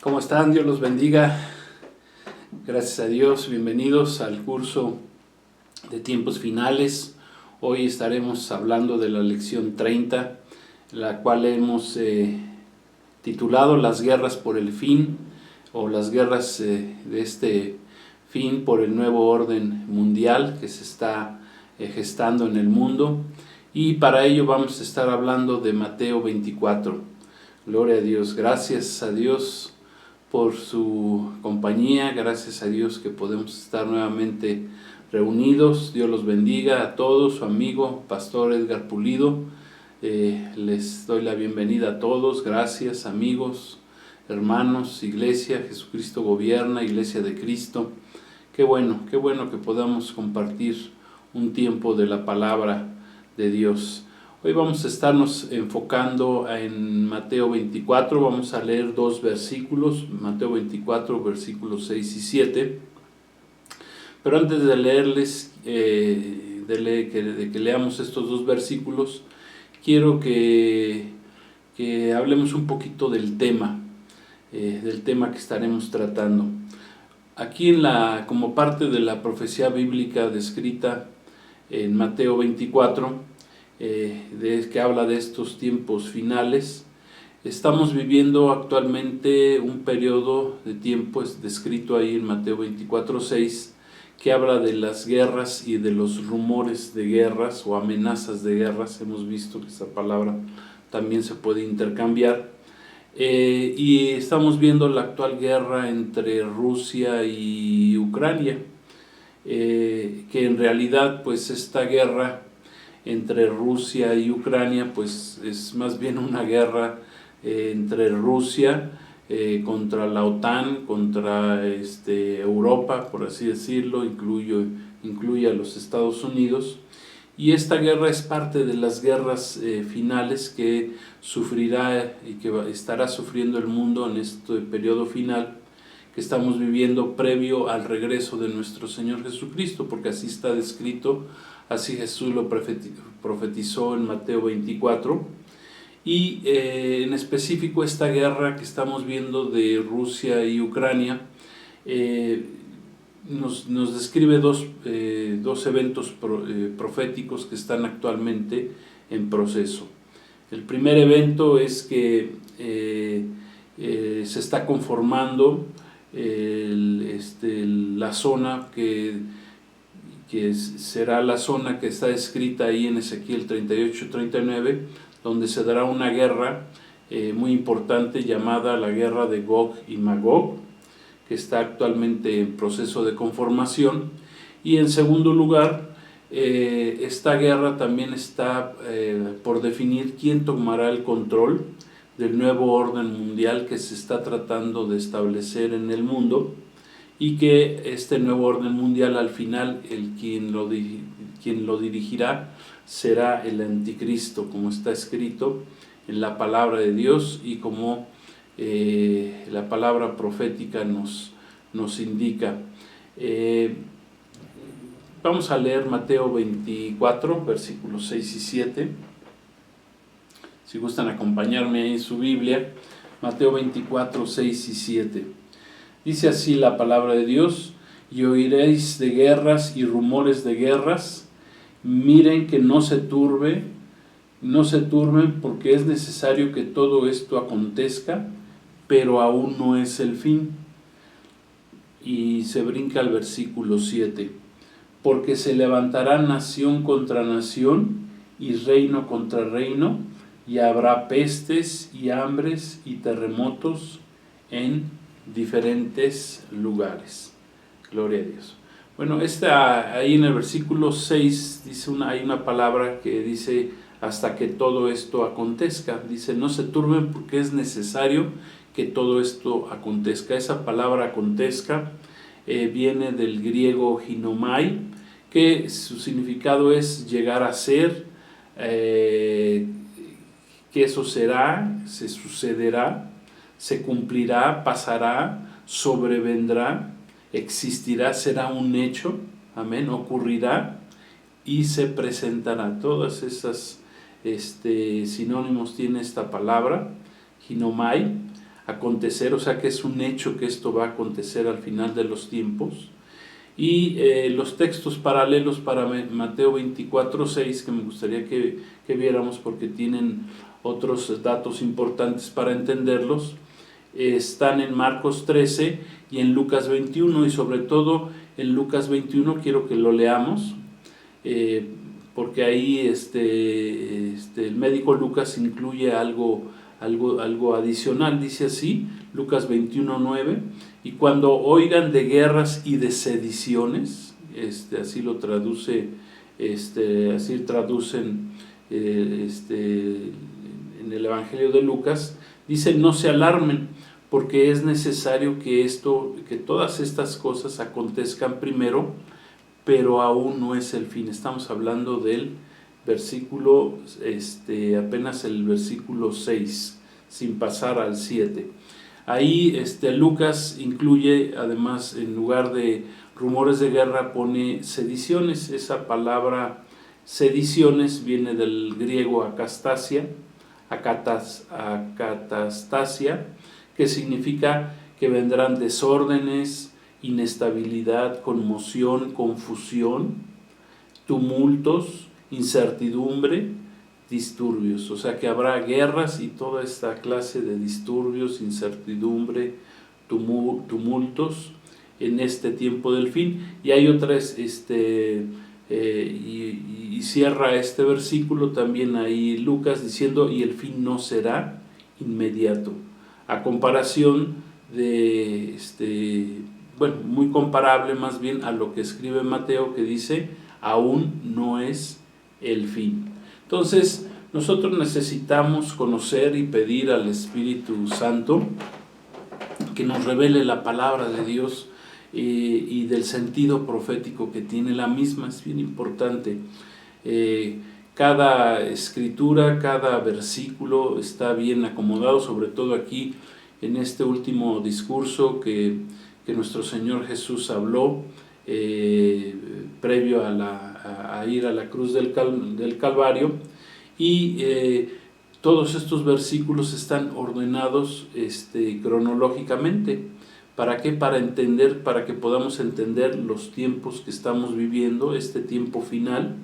¿Cómo están? Dios los bendiga. Gracias a Dios. Bienvenidos al curso de tiempos finales. Hoy estaremos hablando de la lección 30, la cual hemos titulado Las guerras por el fin, o las guerras de este fin por el nuevo orden mundial que se está gestando en el mundo. Y para ello vamos a estar hablando de Mateo 24. Gloria a Dios. Gracias a Dios por su compañía, gracias a Dios que podemos estar nuevamente reunidos. Dios los bendiga a todos, su amigo Pastor Edgar Pulido. Les doy la bienvenida a todos. Gracias, amigos, hermanos, iglesia, Jesucristo gobierna, iglesia de Cristo. Qué bueno que podamos compartir un tiempo de la palabra de Dios. Hoy vamos a estarnos enfocando en Mateo 24, vamos a leer dos versículos, Mateo 24, versículos 6 y 7. Pero antes de leerles, de que leamos estos dos versículos, quiero que hablemos un poquito del tema que estaremos tratando. Aquí como parte de la profecía bíblica descrita en Mateo 24, que habla de estos tiempos finales, estamos viviendo actualmente un periodo de tiempo descrito ahí en Mateo 24:6, que habla de las guerras y de los rumores de guerras o amenazas de guerras. Hemos visto que esa palabra también se puede intercambiar, y estamos viendo la actual guerra entre Rusia y Ucrania, que en realidad pues esta guerra entre Rusia y Ucrania pues es más bien una guerra entre Rusia contra la OTAN, contra Europa, por así decirlo, incluye a los Estados Unidos. Y esta guerra es parte de las guerras finales que sufrirá y que estará sufriendo el mundo en este periodo final que estamos viviendo previo al regreso de nuestro Señor Jesucristo, porque así está descrito. Así Jesús lo profetizó en Mateo 24. Y en específico esta guerra que estamos viendo de Rusia y Ucrania nos describe dos eventos proféticos que están actualmente en proceso. El primer evento es que se está conformando la zona que será la zona que está escrita ahí en Ezequiel 38-39, donde se dará una guerra muy importante llamada la guerra de Gog y Magog, que está actualmente en proceso de conformación. Y en segundo lugar, esta guerra también está por definir quién tomará el control del nuevo orden mundial que se está tratando de establecer en el mundo, y que este nuevo orden mundial al final quien lo dirigirá será el anticristo, como está escrito en la palabra de Dios y como la palabra profética nos indica. Vamos a leer Mateo 24, versículos 6 y 7. Si gustan acompañarme en su Biblia, Mateo 24, 6 y 7. Dice así la palabra de Dios: y oiréis de guerras y rumores de guerras. Miren que no se turben, porque es necesario que todo esto acontezca, pero aún no es el fin. Y se brinca al versículo 7. Porque se levantará nación contra nación y reino contra reino, y habrá pestes y hambres y terremotos en diferentes lugares. Gloria a Dios. Bueno, ahí en el versículo 6 hay una palabra que dice hasta que todo esto acontezca. Dice, no se turben porque es necesario que todo esto acontezca. Esa palabra acontezca viene del griego ginomai, que su significado es llegar a ser, que eso será, se sucederá, se cumplirá, pasará, sobrevendrá, existirá, será un hecho, amén, ocurrirá y se presentará. Todas esas sinónimos tiene esta palabra, ginomai. acontecer, o sea que es un hecho que esto va a acontecer al final de los tiempos. Y los textos paralelos para Mateo 24:6, que me gustaría que viéramos porque tienen otros datos importantes para entenderlos, están en Marcos 13 y en Lucas 21, y sobre todo en Lucas 21 quiero que lo leamos, porque ahí el médico Lucas incluye algo adicional. Dice así, Lucas 21:9: y cuando oigan de guerras y de sediciones, así lo traduce, así traducen en el Evangelio de Lucas, dice: no se alarmen, porque es necesario que todas estas cosas acontezcan primero, pero aún no es el fin. Estamos hablando del versículo, apenas el versículo 6, sin pasar al 7. Ahí Lucas incluye, además, en lugar de rumores de guerra, pone sediciones. Esa palabra sediciones viene del griego akastasia, que significa que vendrán desórdenes, inestabilidad, conmoción, confusión, tumultos, incertidumbre, disturbios. O sea que habrá guerras y toda esta clase de disturbios, incertidumbre, tumultos en este tiempo del fin. Y hay otras, y cierra este versículo también ahí Lucas diciendo: y el fin no será inmediato, a comparación de muy comparable más bien a lo que escribe Mateo, que dice: aún no es el fin. Entonces nosotros necesitamos conocer y pedir al Espíritu Santo que nos revele la palabra de Dios y del sentido profético que tiene la misma. Es bien importante. Cada escritura, cada versículo está bien acomodado, sobre todo aquí en este último discurso que nuestro Señor Jesús habló previo a ir a la cruz del Calvario, y todos estos versículos están ordenados cronológicamente. ¿Para qué? Para que podamos entender los tiempos que estamos viviendo, este tiempo final,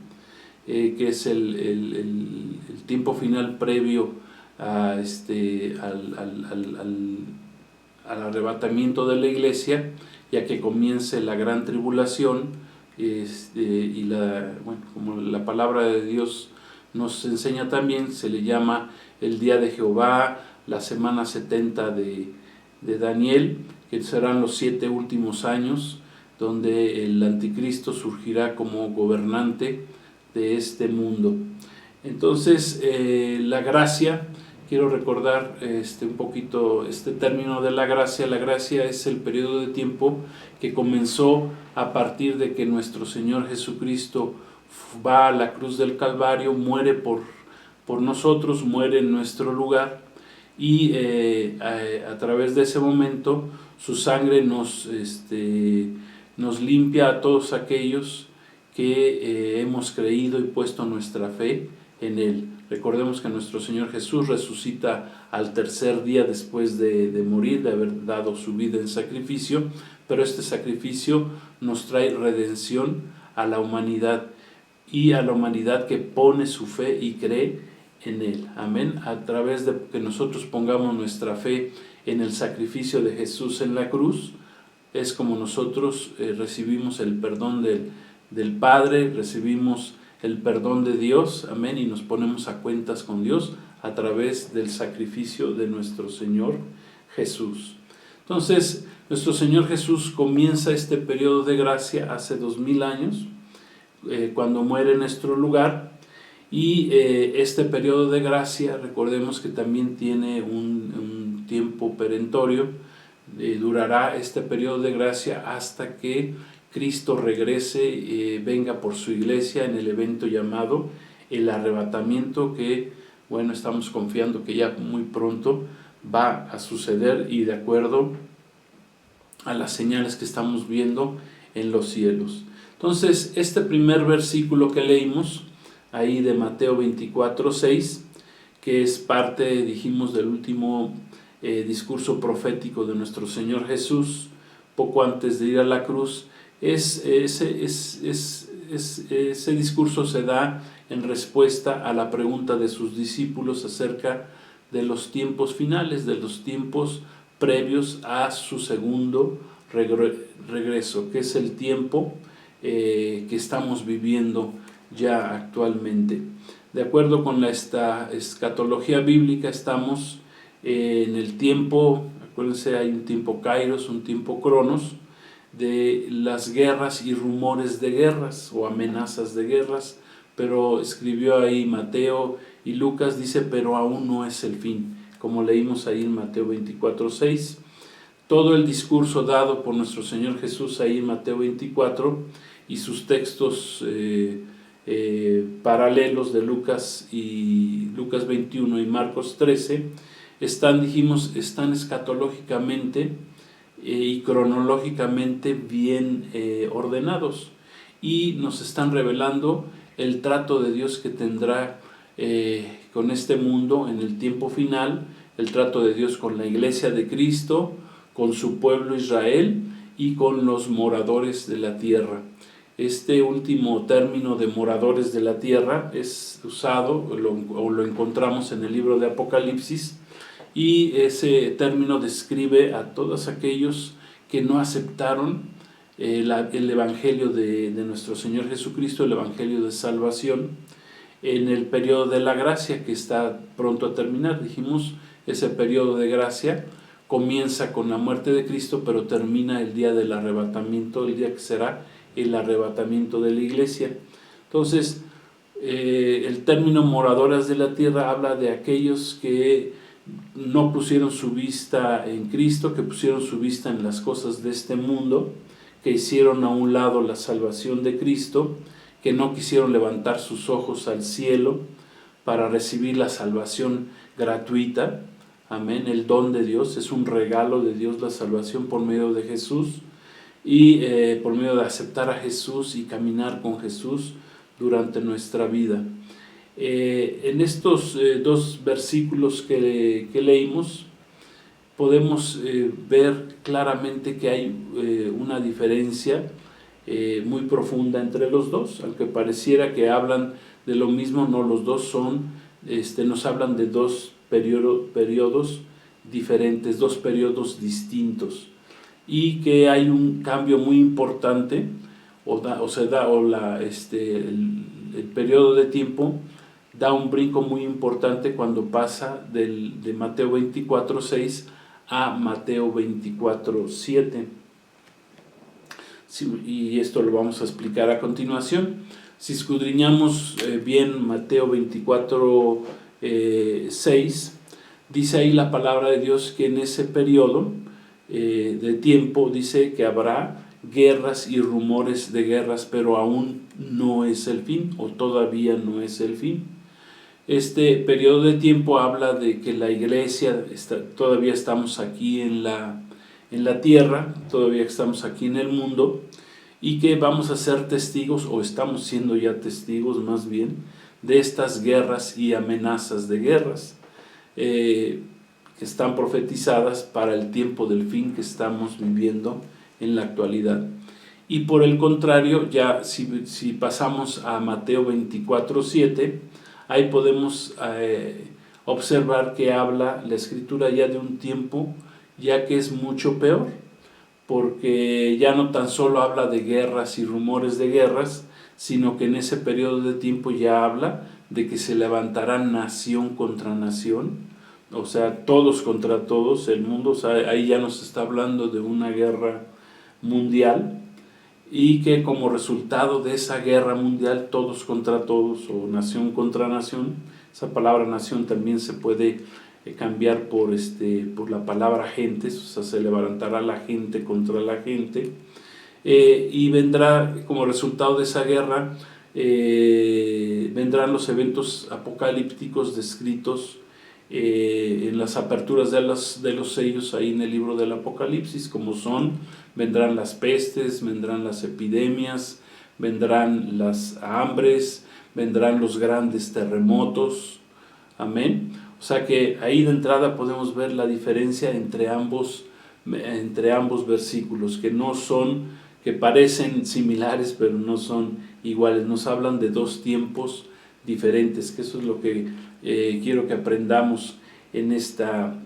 que es el tiempo final previo al arrebatamiento de la iglesia, ya que comience la gran tribulación, como la palabra de Dios nos enseña también, se le llama el día de Jehová, la semana 70 de Daniel, que serán los 7 últimos años, donde el anticristo surgirá como gobernante de este mundo. Entonces, la gracia, quiero recordar un poquito este término de la gracia. La gracia es el periodo de tiempo que comenzó a partir de que nuestro Señor Jesucristo va a la cruz del Calvario, muere por nosotros, muere en nuestro lugar, y a través de ese momento su sangre nos limpia a todos aquellos que hemos creído y puesto nuestra fe en Él. Recordemos que nuestro Señor Jesús resucita al tercer día después de morir, de haber dado su vida en sacrificio, pero este sacrificio nos trae redención a la humanidad, y a la humanidad que pone su fe y cree en Él. Amén. A través de que nosotros pongamos nuestra fe en el sacrificio de Jesús en la cruz, es como nosotros recibimos el perdón del Padre, recibimos el perdón de Dios, amén, y nos ponemos a cuentas con Dios a través del sacrificio de nuestro Señor Jesús. Entonces, nuestro Señor Jesús comienza este periodo de gracia hace 2000 años, cuando muere en nuestro lugar, y este periodo de gracia, recordemos que también tiene un tiempo perentorio. Durará este periodo de gracia hasta que Cristo regrese, venga por su iglesia en el evento llamado el arrebatamiento, que estamos confiando que ya muy pronto va a suceder, y de acuerdo a las señales que estamos viendo en los cielos. Entonces, este primer versículo que leímos ahí de Mateo 24:6, que es parte, dijimos, del último discurso profético de nuestro Señor Jesús, poco antes de ir a la cruz, ese discurso se da en respuesta a la pregunta de sus discípulos acerca de los tiempos finales, de los tiempos previos a su segundo regreso, que es el tiempo que estamos viviendo ya actualmente. De acuerdo con esta escatología bíblica, estamos en el tiempo, acuérdense, hay un tiempo kairos, un tiempo cronos, de las guerras y rumores de guerras o amenazas de guerras, pero escribió ahí Mateo y Lucas, dice, pero aún no es el fin, como leímos ahí en Mateo 24:6. Todo el discurso dado por nuestro Señor Jesús ahí en Mateo 24 y sus textos paralelos de Lucas 21 y Marcos 13 están escatológicamente y cronológicamente bien ordenados, y nos están revelando el trato de Dios que tendrá con este mundo en el tiempo final, el trato de Dios con la iglesia de Cristo, con su pueblo Israel y con los moradores de la tierra. Este último término de moradores de la tierra es usado o lo encontramos en el libro de Apocalipsis, y ese término describe a todos aquellos que no aceptaron el Evangelio de nuestro Señor Jesucristo, el Evangelio de salvación, en el periodo de la gracia que está pronto a terminar. Dijimos, ese periodo de gracia comienza con la muerte de Cristo, pero termina el día del arrebatamiento, el día que será el arrebatamiento de la iglesia. Entonces, el término moradores de la tierra habla de aquellos que no pusieron su vista en Cristo, que pusieron su vista en las cosas de este mundo, que hicieron a un lado la salvación de Cristo, que no quisieron levantar sus ojos al cielo para recibir la salvación gratuita. Amén, el don de Dios, es un regalo de Dios la salvación por medio de Jesús, y por medio de aceptar a Jesús y caminar con Jesús durante nuestra vida. En estos dos versículos que leímos podemos ver claramente que hay una diferencia muy profunda entre los dos, aunque pareciera que hablan de lo mismo. No, los dos nos hablan de dos periodos diferentes, dos periodos distintos, y que hay un cambio muy importante, el periodo de tiempo da un brinco muy importante cuando pasa de Mateo 24:6 a Mateo 24:7. Sí, y esto lo vamos a explicar a continuación. Si escudriñamos bien Mateo 24:6, dice ahí la palabra de Dios que en ese periodo de tiempo dice que habrá guerras y rumores de guerras, pero aún no es el fin, o todavía no es el fin. Este periodo de tiempo habla de que la iglesia todavía estamos aquí en la tierra, todavía estamos aquí en el mundo, y que vamos a ser testigos, o estamos siendo ya testigos más bien, de estas guerras y amenazas de guerras que están profetizadas para el tiempo del fin que estamos viviendo en la actualidad. Y por el contrario, ya si pasamos a Mateo 24:7, ahí podemos observar que habla la Escritura ya de un tiempo ya que es mucho peor, porque ya no tan solo habla de guerras y rumores de guerras, sino que en ese periodo de tiempo ya habla de que se levantará nación contra nación, o sea, todos contra todos, el mundo. O sea, ahí ya nos está hablando de una guerra mundial, y que como resultado de esa guerra mundial, todos contra todos o nación contra nación, esa palabra nación también se puede cambiar por la palabra gentes, o sea, se levantará la gente contra la gente, y vendrá como resultado de esa guerra, vendrán los eventos apocalípticos descritos en las aperturas de los sellos ahí en el libro del Apocalipsis, como vendrán las pestes, vendrán las epidemias, vendrán las hambres, vendrán los grandes terremotos, Amén. O sea que ahí de entrada podemos ver la diferencia entre ambos versículos, que parecen similares, pero no son iguales. Nos hablan de dos tiempos diferentes, que eso es lo que quiero que aprendamos en esta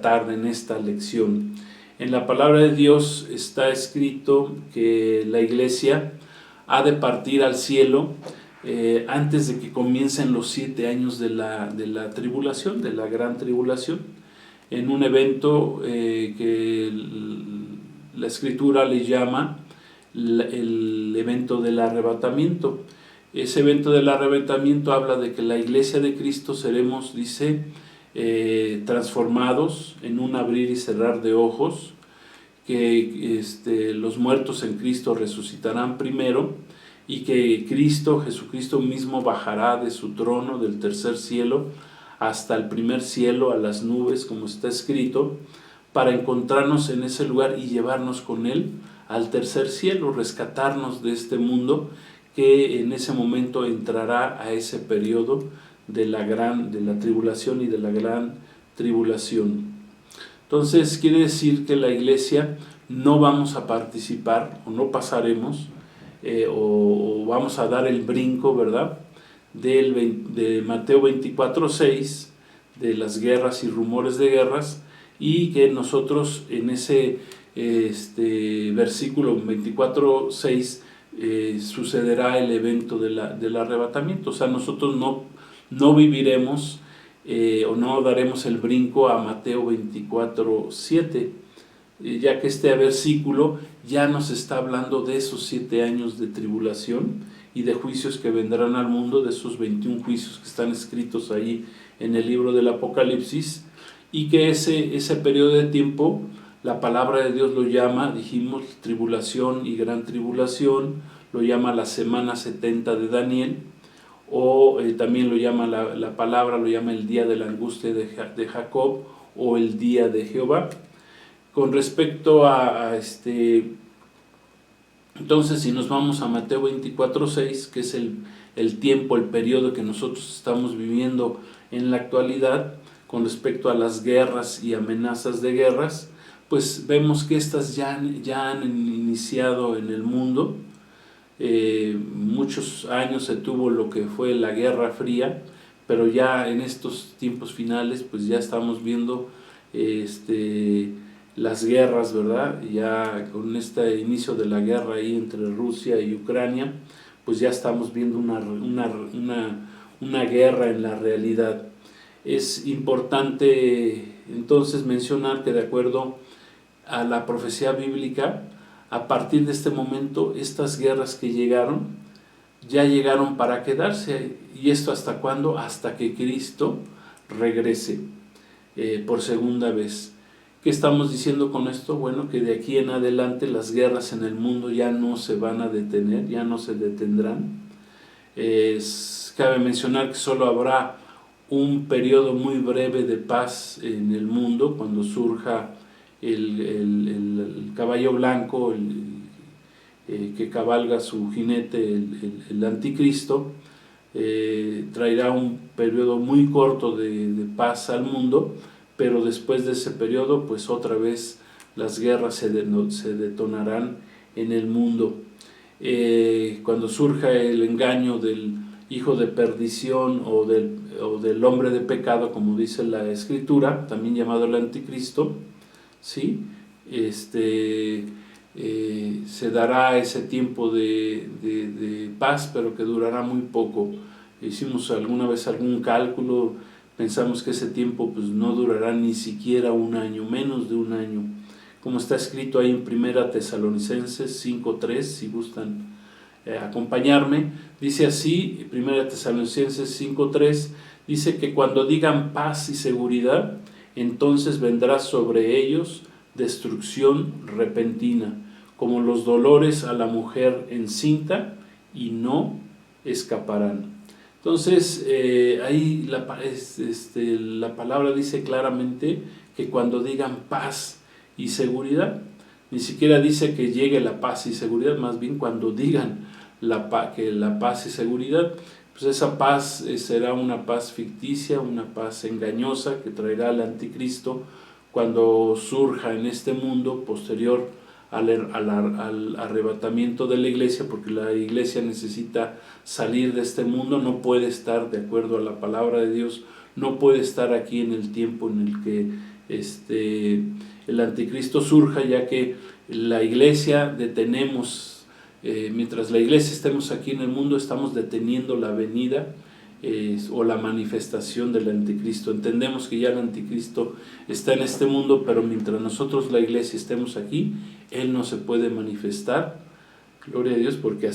tarde, en esta lección. En la palabra de Dios está escrito que la iglesia ha de partir al cielo antes de que comiencen los 7 años de la tribulación, de la gran tribulación, en un evento que la Escritura le llama el evento del arrebatamiento. Ese evento del arrebatamiento habla de que la iglesia de Cristo seremos, dice, transformados en un abrir y cerrar de ojos, que los muertos en Cristo resucitarán primero, y que Jesucristo mismo bajará de su trono del tercer cielo hasta el primer cielo, a las nubes, como está escrito, para encontrarnos en ese lugar y llevarnos con Él al tercer cielo, rescatarnos de este mundo que en ese momento entrará a ese periodo de la tribulación y de la gran tribulación. Entonces quiere decir que la iglesia no vamos a participar, o no pasaremos, o vamos a dar el brinco, ¿verdad?, de Mateo 24:6, de las guerras y rumores de guerras, y que nosotros en ese versículo 24:6 sucederá el evento del arrebatamiento. O sea, nosotros no viviremos o no daremos el brinco a Mateo 24:7, ya que este versículo ya nos está hablando de esos 7 años de tribulación y de juicios que vendrán al mundo, de esos 21 juicios que están escritos ahí en el libro del Apocalipsis, y que ese periodo de tiempo la palabra de Dios lo llama, dijimos, tribulación y gran tribulación, lo llama la semana 70 de Daniel, o también lo llama la palabra, lo llama el día de la angustia de Jacob, o el día de Jehová. Con respecto a entonces, si nos vamos a Mateo 24:6, que es el tiempo, el periodo que nosotros estamos viviendo en la actualidad, con respecto a las guerras y amenazas de guerras, pues vemos que estas ya han iniciado en el mundo. Muchos años se tuvo lo que fue la Guerra Fría, pero ya en estos tiempos finales pues ya estamos viendo las guerras, ¿verdad? Ya con este inicio de la guerra ahí entre Rusia y Ucrania, pues ya estamos viendo una guerra en la realidad. Es importante entonces mencionar que de acuerdo a la profecía bíblica, a partir de este momento, estas guerras que ya llegaron para quedarse. ¿Y esto hasta cuándo? Hasta que Cristo regrese por segunda vez. ¿Qué estamos diciendo con esto? Bueno, que de aquí en adelante las guerras en el mundo ya no se van a detener, ya no se detendrán. Cabe mencionar que solo habrá un periodo muy breve de paz en el mundo, cuando surja el caballo blanco, que cabalga su jinete, el anticristo. Traerá un periodo muy corto de paz al mundo, pero después de ese periodo, pues otra vez las guerras se detonarán en el mundo. Cuando surja el engaño del hijo de perdición o del hombre de pecado, como dice la Escritura, también llamado el anticristo, ¿sí? Se dará ese tiempo de paz, pero que durará muy poco. Hicimos alguna vez algún cálculo, pensamos que ese tiempo pues no durará ni siquiera un año, menos de un año, como está escrito ahí en 1 Tesalonicenses 5:3, si gustan acompañarme. Dice así, 1 Tesalonicenses 5:3, dice que cuando digan paz y seguridad, entonces vendrá sobre ellos destrucción repentina, como los dolores a la mujer encinta, y no escaparán. Entonces, ahí la palabra dice claramente que cuando digan paz y seguridad, ni siquiera dice que llegue la paz y seguridad, más bien cuando digan que la paz y seguridad, pues esa paz será una paz ficticia, una paz engañosa que traerá el anticristo cuando surja en este mundo posterior al arrebatamiento de la iglesia, porque la iglesia necesita salir de este mundo, no puede estar, de acuerdo a la palabra de Dios, no puede estar aquí en el tiempo en el que el anticristo surja, ya que la iglesia detenemos, mientras la iglesia estemos aquí en el mundo, estamos deteniendo la venida o la manifestación del anticristo. Entendemos que ya el anticristo está en este mundo, pero mientras nosotros, la iglesia, estemos aquí, él no se puede manifestar. Gloria a Dios, porque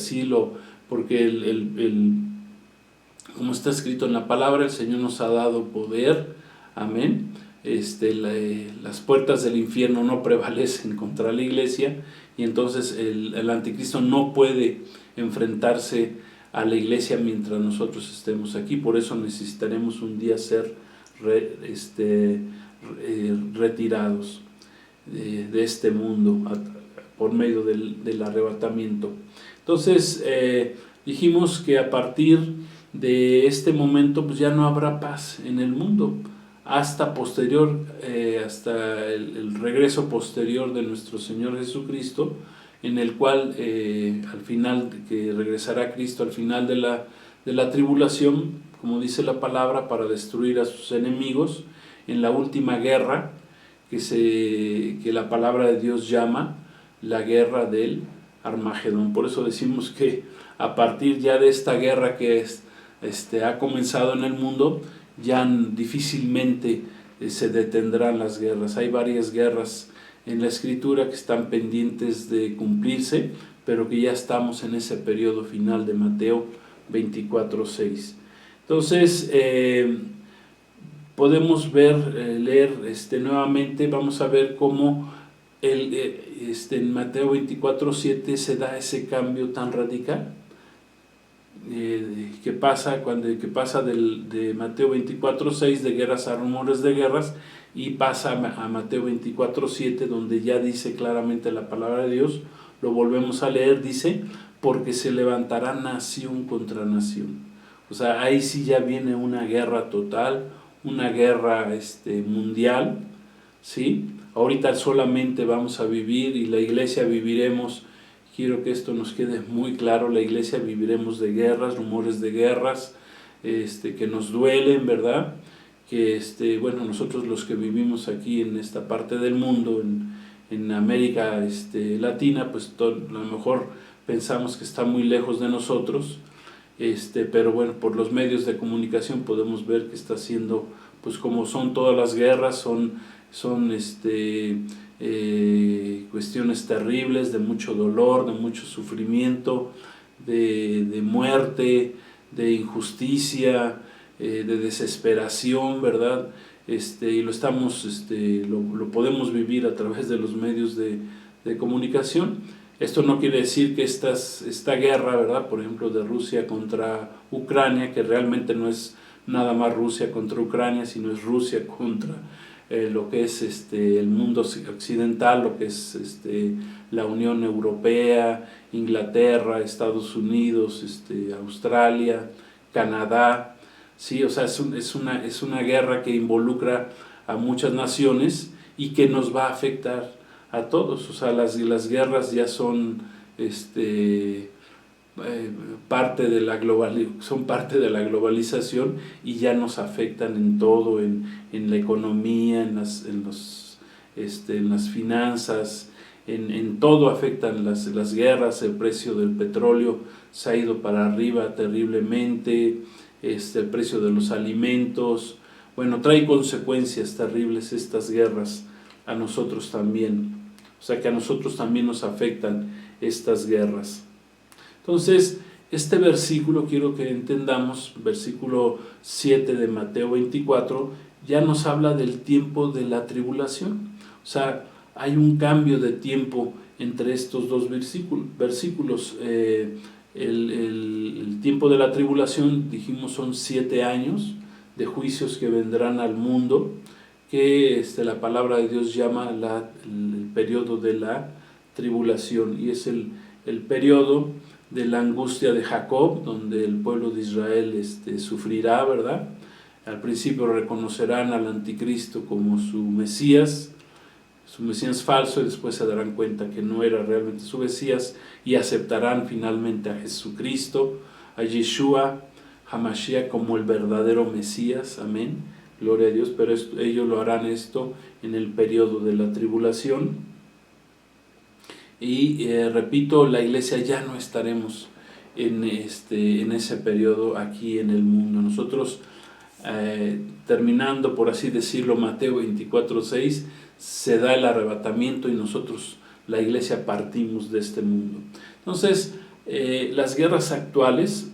como está escrito en la palabra, el Señor nos ha dado poder. Amén. Las puertas del infierno no prevalecen contra la iglesia, y entonces el anticristo no puede enfrentarse a la iglesia mientras nosotros estemos aquí. Por eso necesitaremos un día ser retirados de este mundo por medio del arrebatamiento. Entonces dijimos que a partir de este momento pues ya no habrá paz en el mundo hasta el regreso posterior de nuestro Señor Jesucristo, en el cual al final, que regresará Cristo al final de la tribulación, como dice la palabra, para destruir a sus enemigos en la última guerra que la palabra de Dios llama la guerra del Armagedón. Por eso decimos que a partir ya de esta guerra que ha comenzado en el mundo, ya difícilmente se detendrán las guerras. Hay varias guerras en la Escritura que están pendientes de cumplirse, pero que ya estamos en ese periodo final de Mateo 24:6. Entonces, podemos leer nuevamente, vamos a ver cómo en Mateo 24:7 se da ese cambio tan radical. Que pasa de Mateo 24:6 de guerras a rumores de guerras, y pasa a Mateo 24:7, donde ya dice claramente la palabra de Dios. Lo volvemos a leer, dice: porque se levantará nación contra nación. O sea, ahí sí ya viene una guerra total, una guerra mundial, ¿sí? Ahorita solamente vamos a vivir, y la iglesia viviremos. Quiero que esto nos quede muy claro: la iglesia viviremos de guerras, rumores de guerras, que nos duelen, ¿verdad? Que nosotros los que vivimos aquí en esta parte del mundo, en América Latina, pues a lo mejor pensamos que está muy lejos de nosotros, pero bueno, por los medios de comunicación podemos ver que está siendo, pues como son todas las guerras, son cuestiones terribles, de mucho dolor, de mucho sufrimiento, de muerte, de injusticia, de desesperación, ¿verdad? Y lo podemos vivir a través de los medios de comunicación. Esto no quiere decir que esta guerra, ¿verdad?, por ejemplo, de Rusia contra Ucrania, que realmente no es nada más Rusia contra Ucrania, sino es Rusia contra lo que es el mundo occidental, lo que es la Unión Europea, Inglaterra, Estados Unidos, Australia, Canadá. Sí, o sea, es una guerra que involucra a muchas naciones y que nos va a afectar a todos. O sea, las guerras ya son parte de la globalización, y ya nos afectan en todo, en la economía, en las finanzas, en todo afectan las guerras. El precio del petróleo se ha ido para arriba terriblemente, el precio de los alimentos. Bueno, trae consecuencias terribles estas guerras a nosotros también. O sea, que a nosotros también nos afectan estas guerras. Entonces, este versículo, quiero que entendamos, versículo 7 de Mateo 24, ya nos habla del tiempo de la tribulación. O sea, hay un cambio de tiempo entre estos dos versículos. El tiempo de la tribulación, dijimos, son 7 años de juicios que vendrán al mundo, que la palabra de Dios llama el periodo de la tribulación, y es el periodo de la angustia de Jacob, donde el pueblo de Israel sufrirá, ¿verdad? Al principio reconocerán al anticristo como su Mesías falso, y después se darán cuenta que no era realmente su Mesías y aceptarán finalmente a Jesucristo, a Yeshua HaMashiach como el verdadero Mesías, amén, gloria a Dios, pero ellos lo harán esto en el periodo de la tribulación. Y repito, la iglesia ya no estaremos en ese periodo aquí en el mundo. Nosotros, terminando, por así decirlo, Mateo 24:6, se da el arrebatamiento y nosotros, la iglesia, partimos de este mundo. Entonces, las guerras actuales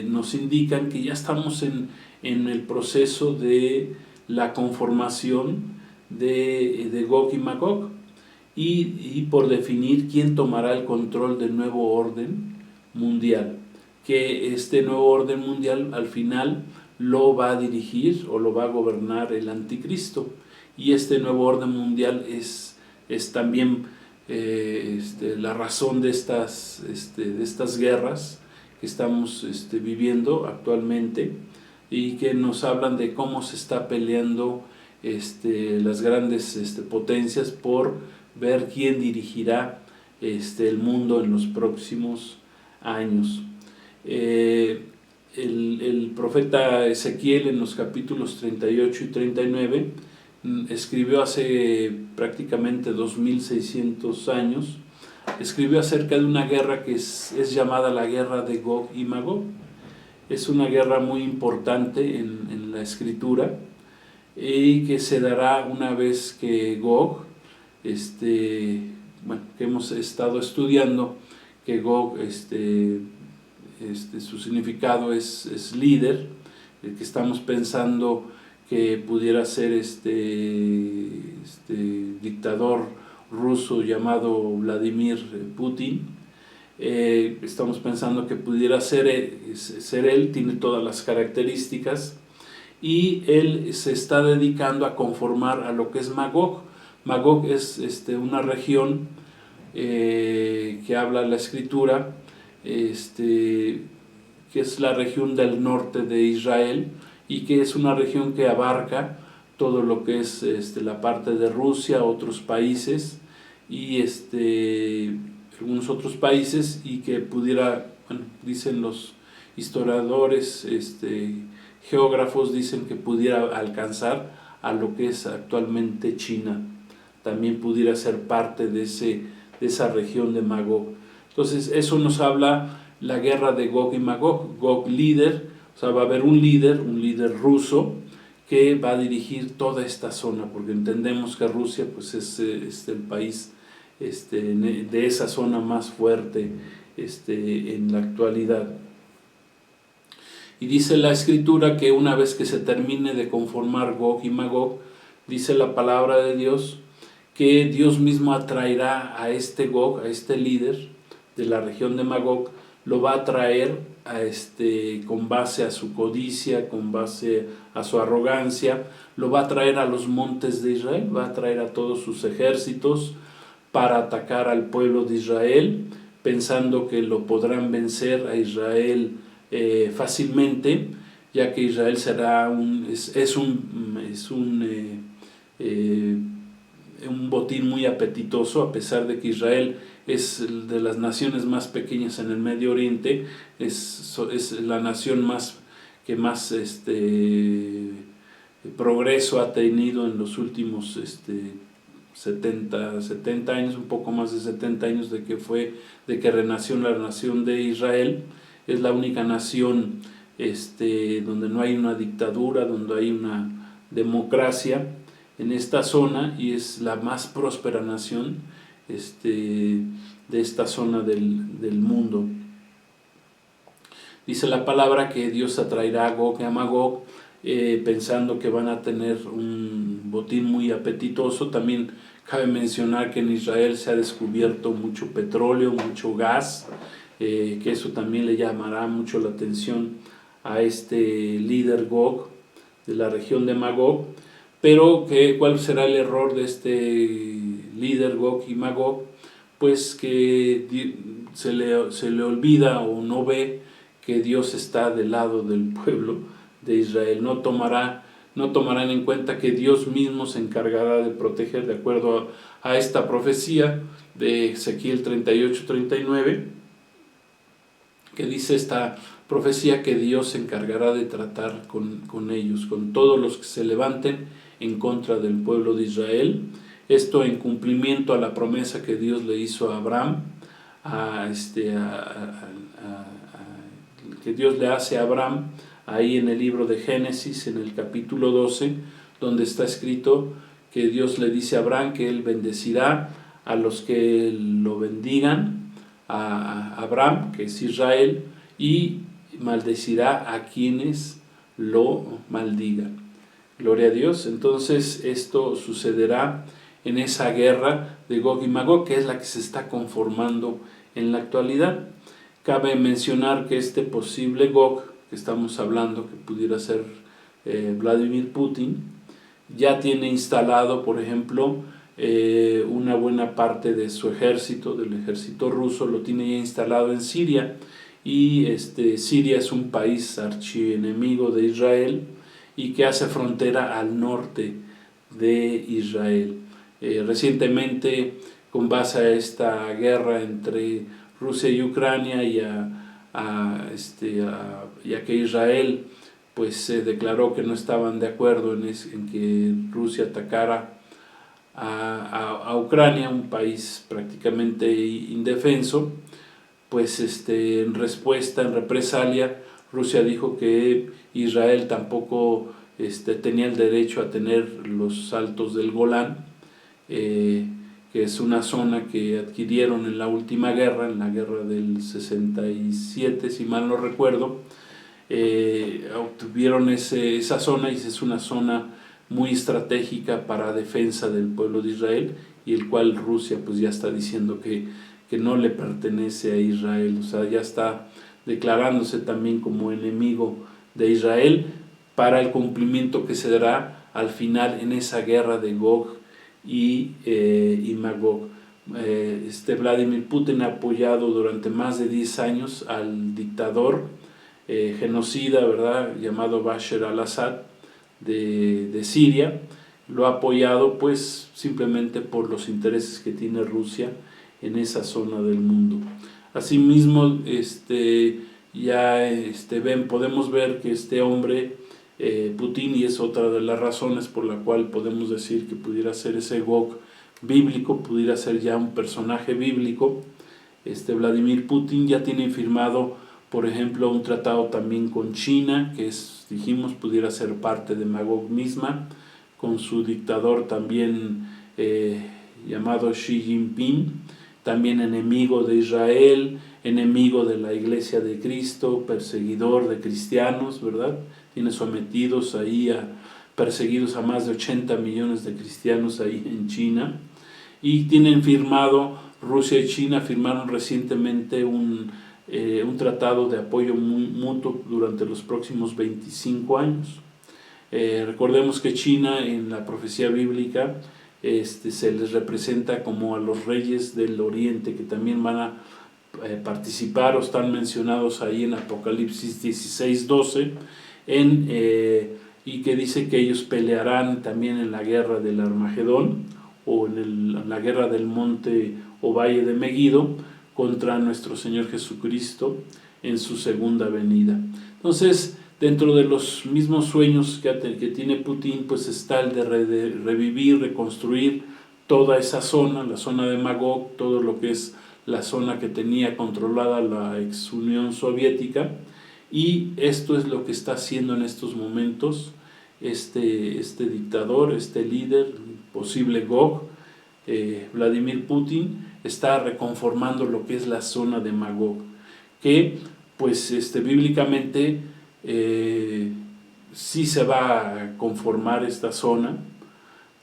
nos indican que ya estamos en el proceso de la conformación de Gog y Magog, y por definir quién tomará el control del nuevo orden mundial, que este nuevo orden mundial al final lo va a dirigir o lo va a gobernar el anticristo. Y este nuevo orden mundial es también la razón de estas guerras que estamos viviendo actualmente, y que nos hablan de cómo se está peleando las grandes potencias por ver quién dirigirá el mundo en los próximos años. El profeta Ezequiel, en los capítulos 38 y 39, escribió hace prácticamente 2600 años, escribió acerca de una guerra que es llamada la guerra de Gog y Magog. Es una guerra muy importante en la escritura, y que se dará una vez que Gog, que hemos estado estudiando, que Gog, su significado es líder, el que estamos pensando que pudiera ser dictador ruso llamado Vladimir Putin. Estamos pensando que pudiera ser él, tiene todas las características, y él se está dedicando a conformar a lo que es Magog. Magog es una región que habla la escritura, que es la región del norte de Israel, y que es una región que abarca todo lo que es la parte de Rusia, otros países, y algunos otros países, y que pudiera, dicen los historiadores, geógrafos, dicen que pudiera alcanzar a lo que es actualmente China, también pudiera ser parte de esa región de Magog. Entonces eso nos habla la guerra de Gog y Magog. Gog líder, o sea, va a haber un líder ruso que va a dirigir toda esta zona, porque entendemos que Rusia pues es el país de esa zona más fuerte en la actualidad. Y dice la escritura que una vez que se termine de conformar Gog y Magog, dice la palabra de Dios que Dios mismo atraerá a este Gog, a este líder de la región de Magog, lo va a traer con base a su codicia, con base a su arrogancia, lo va a traer a los montes de Israel, va a traer a todos sus ejércitos para atacar al pueblo de Israel, pensando que lo podrán vencer a Israel fácilmente, ya que Israel será un botín muy apetitoso, a pesar de que Israel es de las naciones más pequeñas en el Medio Oriente, es la nación que más progreso ha tenido en los últimos 70 años, un poco más de 70 años de que renació la nación de Israel. Es la única nación donde no hay una dictadura, donde hay una democracia en esta zona, y es la más próspera nación de esta zona del mundo. Dice la palabra que Dios atraerá a Gog y a Magog, pensando que van a tener un botín muy apetitoso. También cabe mencionar que en Israel se ha descubierto mucho petróleo, mucho gas, que eso también le llamará mucho la atención a este líder Gog de la región de Magog. Pero ¿cuál será el error de este líder Gog y Magog? pues que se le olvida o no ve que Dios está del lado del pueblo de Israel. No tomarán en cuenta que Dios mismo se encargará de proteger, de acuerdo a esta profecía de Ezequiel 38-39, que dice esta profecía que Dios se encargará de tratar con ellos, con todos los que se levanten en contra del pueblo de Israel. Esto en cumplimiento a la promesa que Dios le hizo a Abraham, que Dios le hace a Abraham ahí en el libro de Génesis, en el capítulo 12, donde está escrito que Dios le dice a Abraham que él bendecirá a los que lo bendigan, a Abraham, que es Israel, y maldecirá a quienes lo maldigan. Gloria a Dios. Entonces esto sucederá en esa guerra de Gog y Magog, que es la que se está conformando en la actualidad. Cabe mencionar que este posible Gog que estamos hablando, que pudiera ser Vladimir Putin, ya tiene instalado, por ejemplo, una buena parte de su ejército, del ejército ruso, lo tiene ya instalado en Siria, y Siria es un país archienemigo de Israel y que hace frontera al norte de Israel. Recientemente, con base a esta guerra entre Rusia y Ucrania y a que Israel pues se declaró que no estaban de acuerdo en que Rusia atacara a Ucrania, un país prácticamente indefenso, pues en respuesta, en represalia, Rusia dijo que Israel tampoco tenía el derecho a tener los altos del Golán, que es una zona que adquirieron en la última guerra, en la guerra del 67, si mal no recuerdo. Obtuvieron esa zona, y es una zona muy estratégica para defensa del pueblo de Israel, y el cual Rusia pues ya está diciendo que no le pertenece a Israel, o sea, ya está declarándose también como enemigo de Israel para el cumplimiento que se dará al final en esa guerra de Gog y Magog. Vladimir Putin ha apoyado durante más de 10 años al dictador genocida, ¿verdad?, llamado Bashar al-Assad de Siria. Lo ha apoyado pues simplemente por los intereses que tiene Rusia en esa zona del mundo. Asimismo, podemos ver que este hombre, Putin, y es otra de las razones por la cual podemos decir que pudiera ser ese Gog bíblico, pudiera ser ya un personaje bíblico. Vladimir Putin ya tiene firmado, por ejemplo, un tratado también con China, que dijimos, pudiera ser parte de Magog misma, con su dictador también llamado Xi Jinping, también enemigo de Israel, enemigo de la Iglesia de Cristo, perseguidor de cristianos, ¿verdad? Tiene sometidos ahí perseguidos a más de 80 millones de cristianos ahí en China. Y tienen firmado, Rusia y China firmaron recientemente un tratado de apoyo mutuo durante los próximos 25 años. Recordemos que China en la profecía bíblica se les representa como a los reyes del oriente, que también van a participar o están mencionados ahí en Apocalipsis 16:12, y que dice que ellos pelearán también en la guerra del Armagedón, o en la guerra del monte o valle de Megiddo, contra nuestro Señor Jesucristo en su segunda venida. Entonces, dentro de los mismos sueños que tiene Putin, pues está el de revivir, reconstruir toda esa zona, la zona de Magog, todo lo que es la zona que tenía controlada la ex Unión Soviética, y esto es lo que está haciendo en estos momentos este dictador, este líder, posible Gog, Vladimir Putin, está reconformando lo que es la zona de Magog, que pues bíblicamente sí se va a conformar esta zona.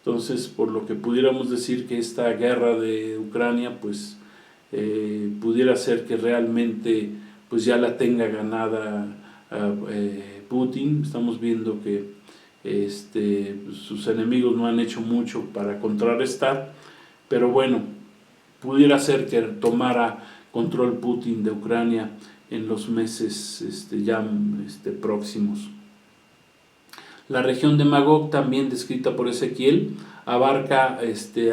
Entonces, por lo que pudiéramos decir que esta guerra de Ucrania pues pudiera ser que realmente pues ya la tenga ganada Putin. Estamos viendo que sus enemigos no han hecho mucho para contrarrestar, pero bueno, pudiera ser que tomara control Putin de Ucrania en los meses próximos. La región de Magog, también descrita por Ezequiel, abarca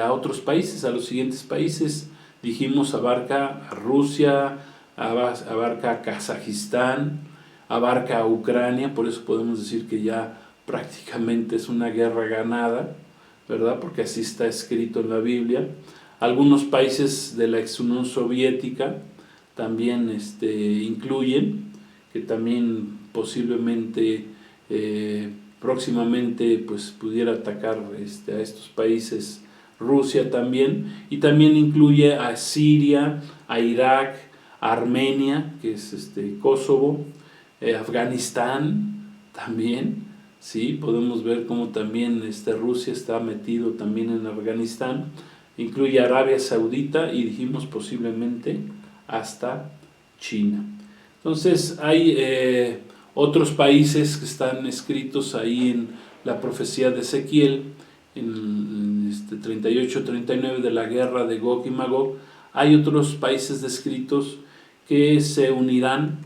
a otros países, a los siguientes países. Dijimos, abarca a Rusia, abarca a Kazajistán, abarca a Ucrania, por eso podemos decir que ya prácticamente es una guerra ganada, ¿verdad? Porque así está escrito en la Biblia. Algunos países de la ex Unión Soviética también incluyen, que también posiblemente próximamente pues pudiera atacar a estos países. Rusia también, y también incluye a Siria, a Irak, a Armenia, que es Kosovo, Afganistán también, ¿sí? Podemos ver cómo también Rusia está metido también en Afganistán. Incluye Arabia Saudita y dijimos posiblemente hasta China. Entonces hay otros países que están escritos ahí en la profecía de Ezequiel, en 38-39 de la guerra de Gog y Magog. Hay otros países descritos que se unirán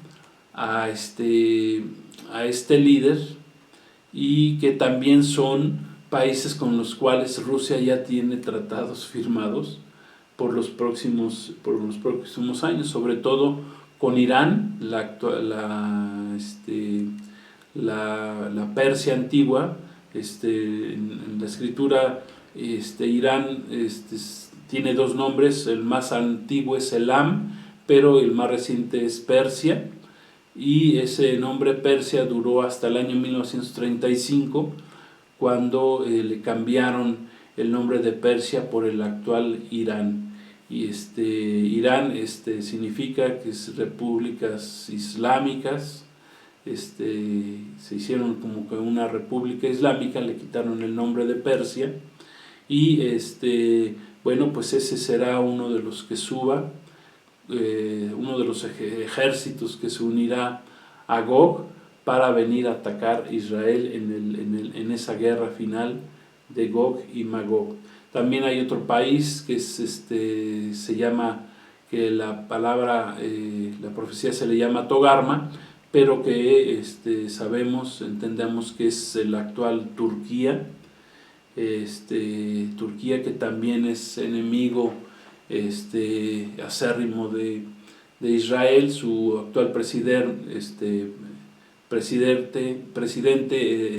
a este líder, y que también son países con los cuales Rusia ya tiene tratados firmados por los próximos años, sobre todo con Irán, la Persia antigua. En la escritura Irán tiene dos nombres, el más antiguo es Elam, pero el más reciente es Persia, y ese nombre Persia duró hasta el año 1935, cuando le cambiaron el nombre de Persia por el actual Irán. Y Irán significa que es repúblicas islámicas. Se hicieron como que una república islámica, le quitaron el nombre de Persia, y bueno, pues ese será uno de los que suba, uno de los ejércitos que se unirá a Gog para venir a atacar Israel en esa guerra final de Gog y Magog. También hay otro país que se llama, que la palabra, la profecía se le llama Togarma, pero que entendamos que es el actual Turquía. Turquía, que también es enemigo acérrimo de Israel. Su actual presidente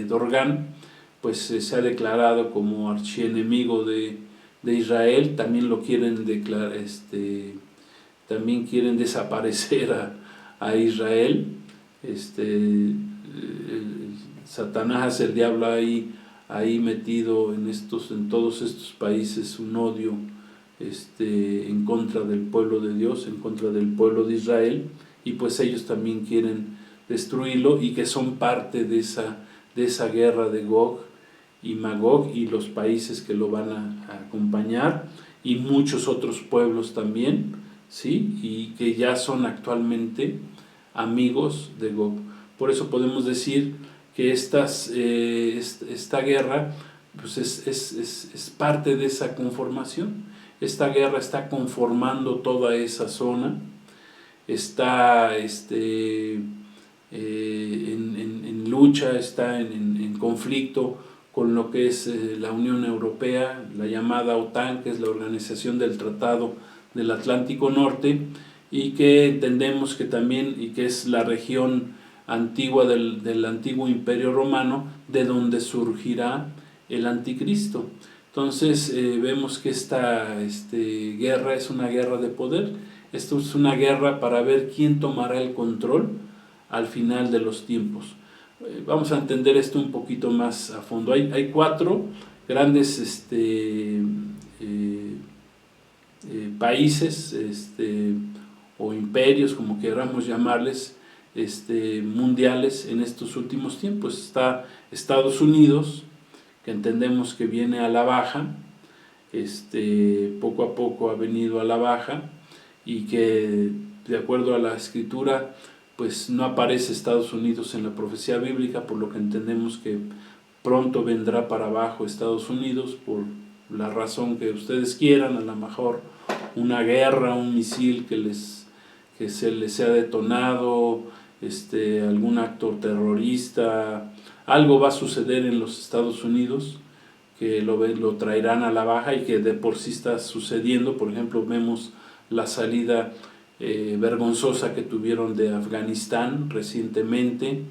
Erdogan, pues se ha declarado como archienemigo de Israel. También lo quieren declarar, también quieren desaparecer a Israel. Satanás, el diablo, ahí metido en todos estos países, un odio en contra del pueblo de Dios, en contra del pueblo de Israel, y pues ellos también quieren destruirlo, y que son parte de esa guerra de Gog y Magog, y los países que lo van a acompañar, y muchos otros pueblos también, ¿sí? Y que ya son actualmente amigos de Gog. Por eso podemos decir que esta guerra pues es parte de esa conformación. Esta guerra está conformando toda esa zona, está en lucha, está en conflicto con lo que es la Unión Europea, la llamada OTAN, que es la Organización del Tratado del Atlántico Norte, y que entendemos que también, y que es la región antigua del antiguo Imperio Romano, de donde surgirá el Anticristo. Entonces vemos que esta guerra es una guerra de poder. Esto es una guerra para ver quién tomará el control al final de los tiempos. Vamos a entender esto un poquito más a fondo. Hay cuatro grandes países o imperios, como queramos llamarles, mundiales en estos últimos tiempos. Está Estados Unidos, que entendemos que viene a la baja, poco a poco ha venido a la baja, y que de acuerdo a la escritura pues no aparece Estados Unidos en la profecía bíblica, por lo que entendemos que pronto vendrá para abajo Estados Unidos, por la razón que ustedes quieran, a lo mejor una guerra, un misil que se les sea detonado, algún acto terrorista, algo va a suceder en los Estados Unidos que lo traerán a la baja y que de por sí está sucediendo. Por ejemplo, vemos la salida vergonzosa que tuvieron de Afganistán recientemente,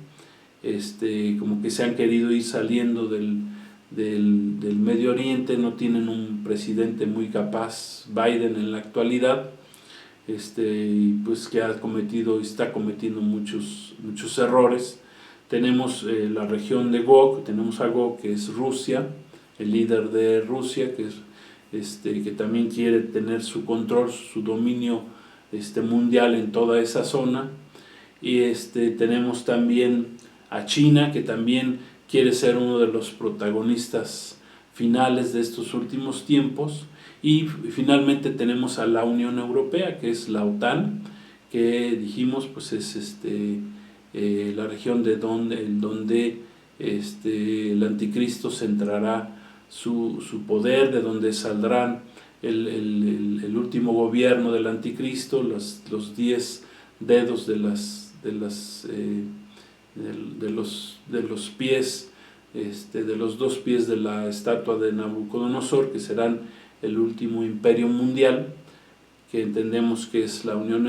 como que se han querido ir saliendo del Medio Oriente, no tienen un presidente muy capaz, Biden en la actualidad, y pues que está cometiendo muchos errores. Tenemos la región de Gog, tenemos a Gog, que es Rusia, el líder de Rusia, que también quiere tener su control, su dominio mundial en toda esa zona. Y tenemos también a China, que también quiere ser uno de los protagonistas finales de estos últimos tiempos. Y finalmente tenemos a la Unión Europea, que es la OTAN, que dijimos pues es la región donde el anticristo centrará su poder, de donde saldrán el último gobierno del anticristo, los 10 dedos de los pies, de los 2 pies de la estatua de Nabucodonosor, que serán el último imperio mundial, que entendemos que es la Unión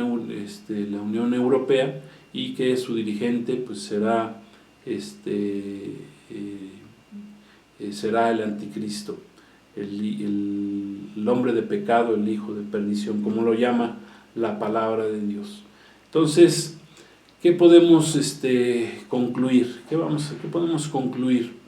Europea, y que su dirigente pues será el anticristo, el hombre de pecado, el hijo de perdición, como lo llama la palabra de Dios. Entonces, ¿qué podemos concluir? ¿Qué podemos concluir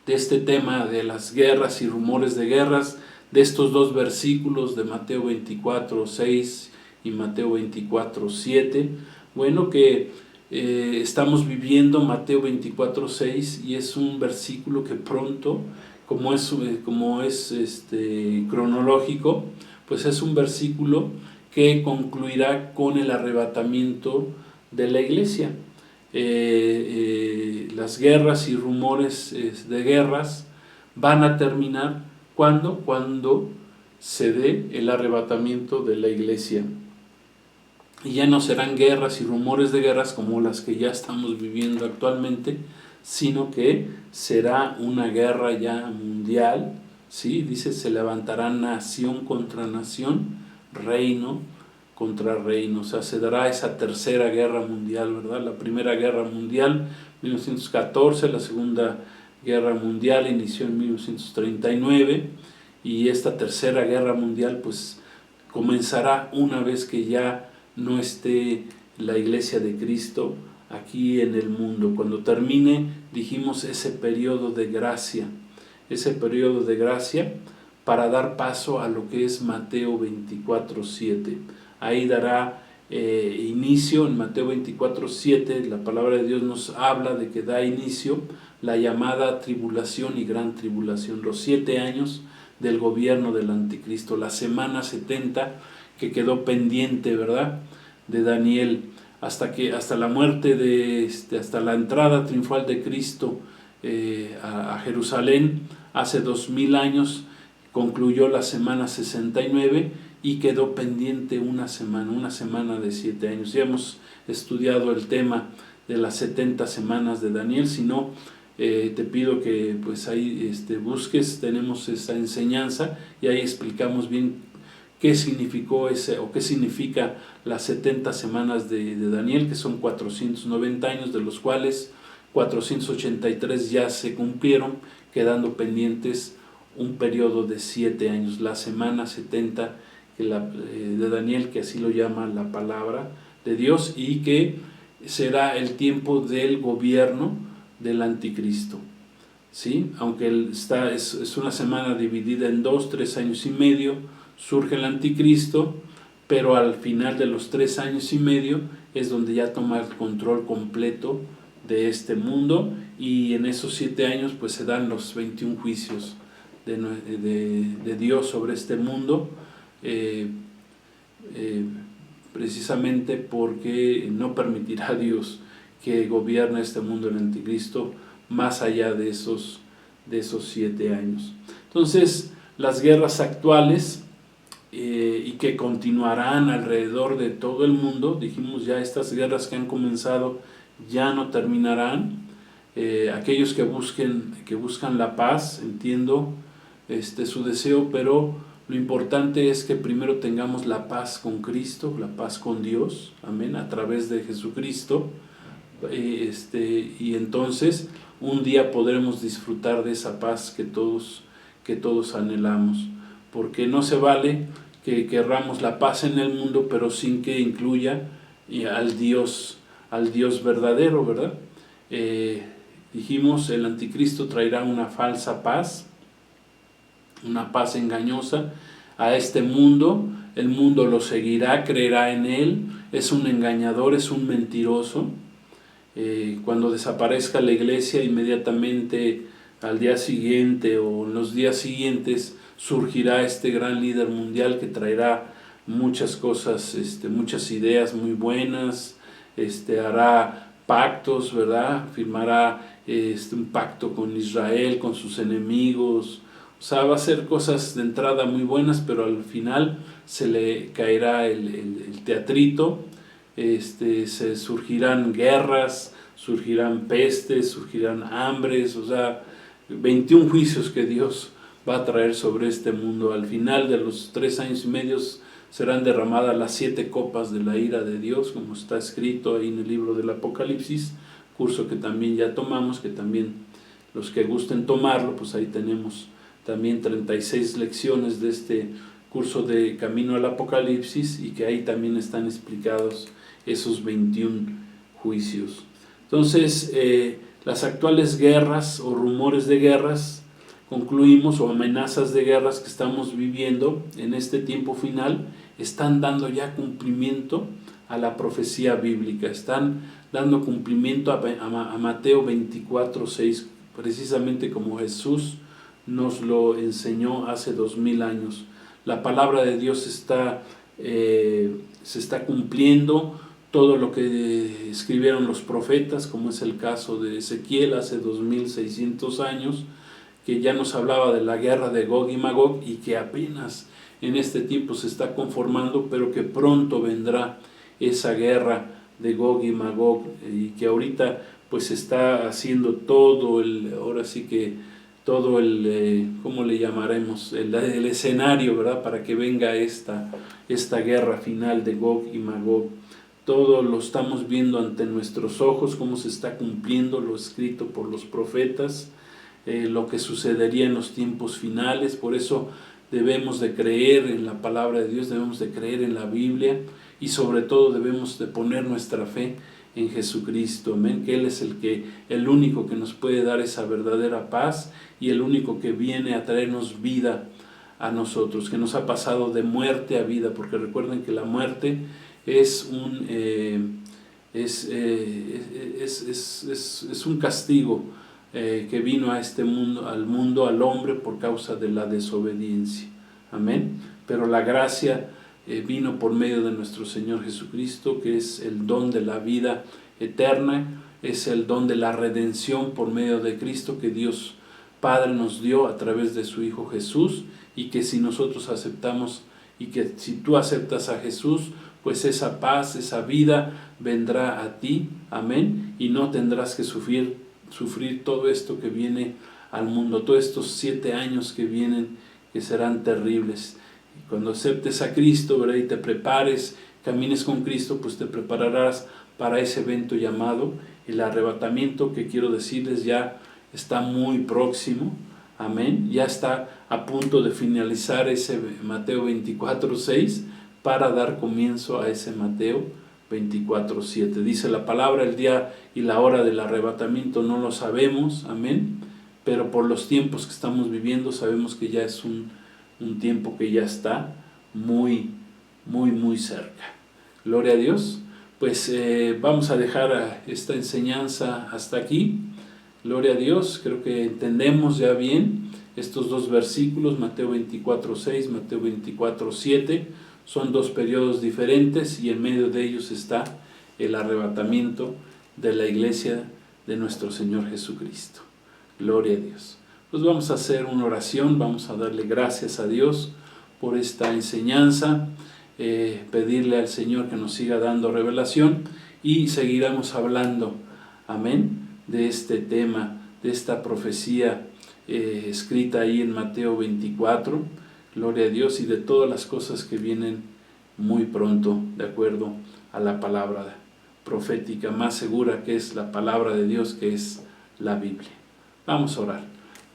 de este tema de las guerras y rumores de guerras, de estos 2 versículos de Mateo 24:6 y Mateo 24:7? Bueno, que estamos viviendo Mateo 24:6, y es un versículo que pronto, como es cronológico, pues es un versículo que concluirá con el arrebatamiento de la iglesia. Las guerras y rumores de guerras van a terminar cuando se dé el arrebatamiento de la iglesia. Y ya no serán guerras y rumores de guerras como las que ya estamos viviendo actualmente, sino que será una guerra ya mundial, ¿sí? Dice, se levantará nación contra nación, reino contra reino. O sea, se dará esa tercera guerra mundial, ¿verdad? La primera guerra mundial, 1914, la segunda guerra mundial inició en 1939, y esta tercera guerra mundial pues comenzará una vez que ya no esté la iglesia de Cristo aquí en el mundo. Cuando termine, dijimos, ese periodo de gracia para dar paso a lo que es Mateo 24:7. Ahí dará inicio, en Mateo 24:7, la palabra de Dios nos habla de que da inicio la llamada tribulación y gran tribulación, los 7 años del gobierno del anticristo, la semana 70 que quedó pendiente, ¿verdad?, de Daniel, hasta la muerte hasta la entrada triunfal de Cristo a Jerusalén hace 2000 años, concluyó la semana 69 y quedó pendiente una semana de 7 años. Ya hemos estudiado el tema de las 70 semanas de Daniel. Si no, te pido que pues ahí busques, tenemos esa enseñanza y ahí explicamos bien qué significó qué significa las 70 semanas de Daniel, que son 490 años, de los cuales 483 ya se cumplieron, quedando pendientes un periodo de 7 años, la semana 70 de Daniel, que así lo llama la palabra de Dios, y que será el tiempo del gobierno del anticristo, ¿sí? Aunque es una semana dividida en 3 años y medio, surge el anticristo, pero al final de los 3 años y medio es donde ya toma el control completo de este mundo, y en esos 7 años pues se dan los 21 juicios de Dios sobre este mundo, precisamente porque no permitirá Dios que gobierne este mundo el anticristo más allá de esos 7 años. Entonces, las guerras actuales y que continuarán alrededor de todo el mundo. Dijimos ya, estas guerras que han comenzado ya no terminarán. Aquellos que buscan la paz, entiendo su deseo, pero lo importante es que primero tengamos la paz con Cristo, la paz con Dios, amén, a través de Jesucristo, y entonces un día podremos disfrutar de esa paz que todos anhelamos, porque no se vale que querramos la paz en el mundo, pero sin que incluya al Dios verdadero, ¿verdad? Dijimos, el anticristo traerá una falsa paz, una paz engañosa a este mundo. El mundo lo seguirá, creerá en él, es un engañador, es un mentiroso. Cuando desaparezca la iglesia, inmediatamente al día siguiente o en los días siguientes surgirá este gran líder mundial que traerá muchas cosas, muchas ideas muy buenas, hará pactos, ¿verdad? Firmará un pacto con Israel, con sus enemigos. O sea, va a ser cosas de entrada muy buenas, pero al final se le caerá el teatrito, se surgirán guerras, surgirán pestes, surgirán hambres, o sea, 21 juicios que Dios va a traer sobre este mundo. Al final de los 3 años y medio serán derramadas las 7 copas de la ira de Dios, como está escrito ahí en el libro del Apocalipsis, curso que también ya tomamos, que también los que gusten tomarlo, pues ahí tenemos también 36 lecciones de este curso de Camino al Apocalipsis, y que ahí también están explicados esos 21 juicios. Entonces, las actuales guerras o rumores de guerras, concluimos, o amenazas de guerras que estamos viviendo en este tiempo final, están dando ya cumplimiento a la profecía bíblica, están dando cumplimiento a Mateo 24:6, precisamente como Jesús nos lo enseñó hace 2000 años. La palabra de Dios se está cumpliendo. Todo lo que escribieron los profetas, como es el caso de Ezequiel hace 2600 años, que ya nos hablaba de la guerra de Gog y Magog, y que apenas en este tiempo se está conformando, pero que pronto vendrá esa guerra de Gog y Magog, y que ahorita pues está haciendo todo ¿cómo le llamaremos? El escenario, ¿verdad? Para que venga esta guerra final de Gog y Magog. Todo lo estamos viendo ante nuestros ojos, cómo se está cumpliendo lo escrito por los profetas, lo que sucedería en los tiempos finales. Por eso debemos de creer en la palabra de Dios, debemos de creer en la Biblia, y sobre todo debemos de poner nuestra fe en Jesucristo, amén, que Él es el único que nos puede dar esa verdadera paz, y el único que viene a traernos vida a nosotros, que nos ha pasado de muerte a vida, porque recuerden que la muerte es un castigo que vino a este mundo, al hombre, por causa de la desobediencia, amén. Pero la gracia vino por medio de nuestro Señor Jesucristo, que es el don de la vida eterna, es el don de la redención por medio de Cristo, que Dios Padre nos dio a través de su Hijo Jesús, y que si nosotros aceptamos, y que si tú aceptas a Jesús, pues esa paz, esa vida vendrá a ti, amén, y no tendrás que sufrir todo esto que viene al mundo, todos estos 7 años que vienen, que serán terribles. Y cuando aceptes a Cristo, ¿verdad?, y te prepares, camines con Cristo, pues te prepararás para ese evento llamado el arrebatamiento, que quiero decirles ya está muy próximo, amén, ya está a punto de finalizar ese Mateo 24:6, para dar comienzo a ese Mateo 24:7. Dice la palabra, el día y la hora del arrebatamiento no lo sabemos, amén, pero por los tiempos que estamos viviendo sabemos que ya es un tiempo que ya está muy, muy, muy cerca. Gloria a Dios. Pues vamos a dejar esta enseñanza hasta aquí. Gloria a Dios. Creo que entendemos ya bien estos 2 versículos, Mateo 24:6, Mateo 24:7. Son 2 periodos diferentes, y en medio de ellos está el arrebatamiento de la iglesia de nuestro Señor Jesucristo. Gloria a Dios. Pues vamos a hacer una oración, vamos a darle gracias a Dios por esta enseñanza, pedirle al Señor que nos siga dando revelación y seguiremos hablando, amén, de este tema, de esta profecía escrita ahí en Mateo 24, gloria a Dios, y de todas las cosas que vienen muy pronto, de acuerdo a la palabra profética más segura, que es la palabra de Dios, que es la Biblia. Vamos a orar.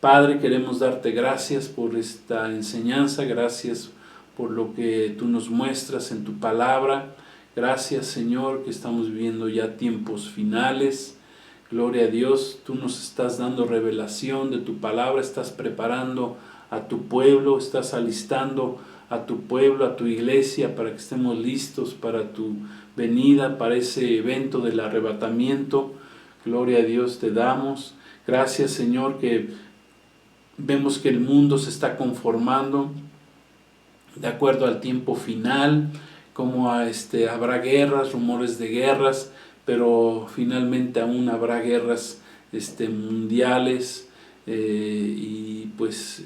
Padre, queremos darte gracias por esta enseñanza, gracias por lo que tú nos muestras en tu palabra. Gracias, Señor, que estamos viviendo ya tiempos finales. Gloria a Dios, tú nos estás dando revelación de tu palabra, estás preparando a tu pueblo, estás alistando a tu pueblo, a tu iglesia, para que estemos listos para tu venida, para ese evento del arrebatamiento. Gloria a Dios te damos. Gracias, Señor, que vemos que el mundo se está conformando de acuerdo al tiempo final, como habrá guerras, rumores de guerras, pero finalmente aún habrá guerras mundiales y pues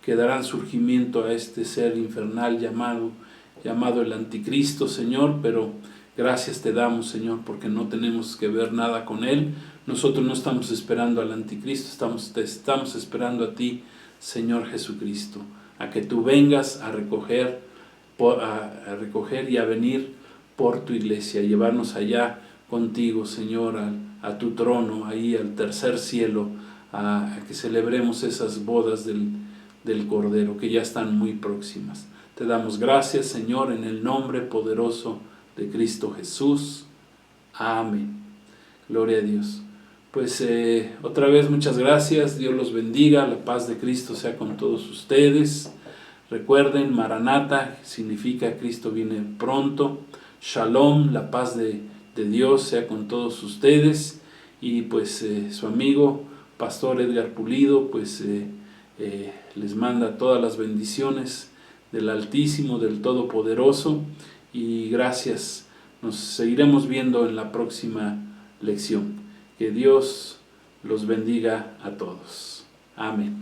que darán surgimiento a este ser infernal llamado el anticristo, Señor, pero gracias te damos, Señor, porque no tenemos que ver nada con él. Nosotros no estamos esperando al anticristo, te estamos esperando a ti, Señor Jesucristo, a que tú vengas a recoger y a venir por tu iglesia, a llevarnos allá contigo, Señor, a tu trono, ahí al tercer cielo, a que celebremos esas bodas del Cordero, que ya están muy próximas. Te damos gracias, Señor, en el nombre poderoso de Cristo Jesús. Amén. Gloria a Dios. Pues otra vez muchas gracias, Dios los bendiga, la paz de Cristo sea con todos ustedes. Recuerden, Maranata significa Cristo viene pronto. Shalom, la paz de Dios sea con todos ustedes. Y pues su amigo, Pastor Edgar Pulido, pues les manda todas las bendiciones del Altísimo, del Todopoderoso. Y gracias, nos seguiremos viendo en la próxima lección. Que Dios los bendiga a todos. Amén.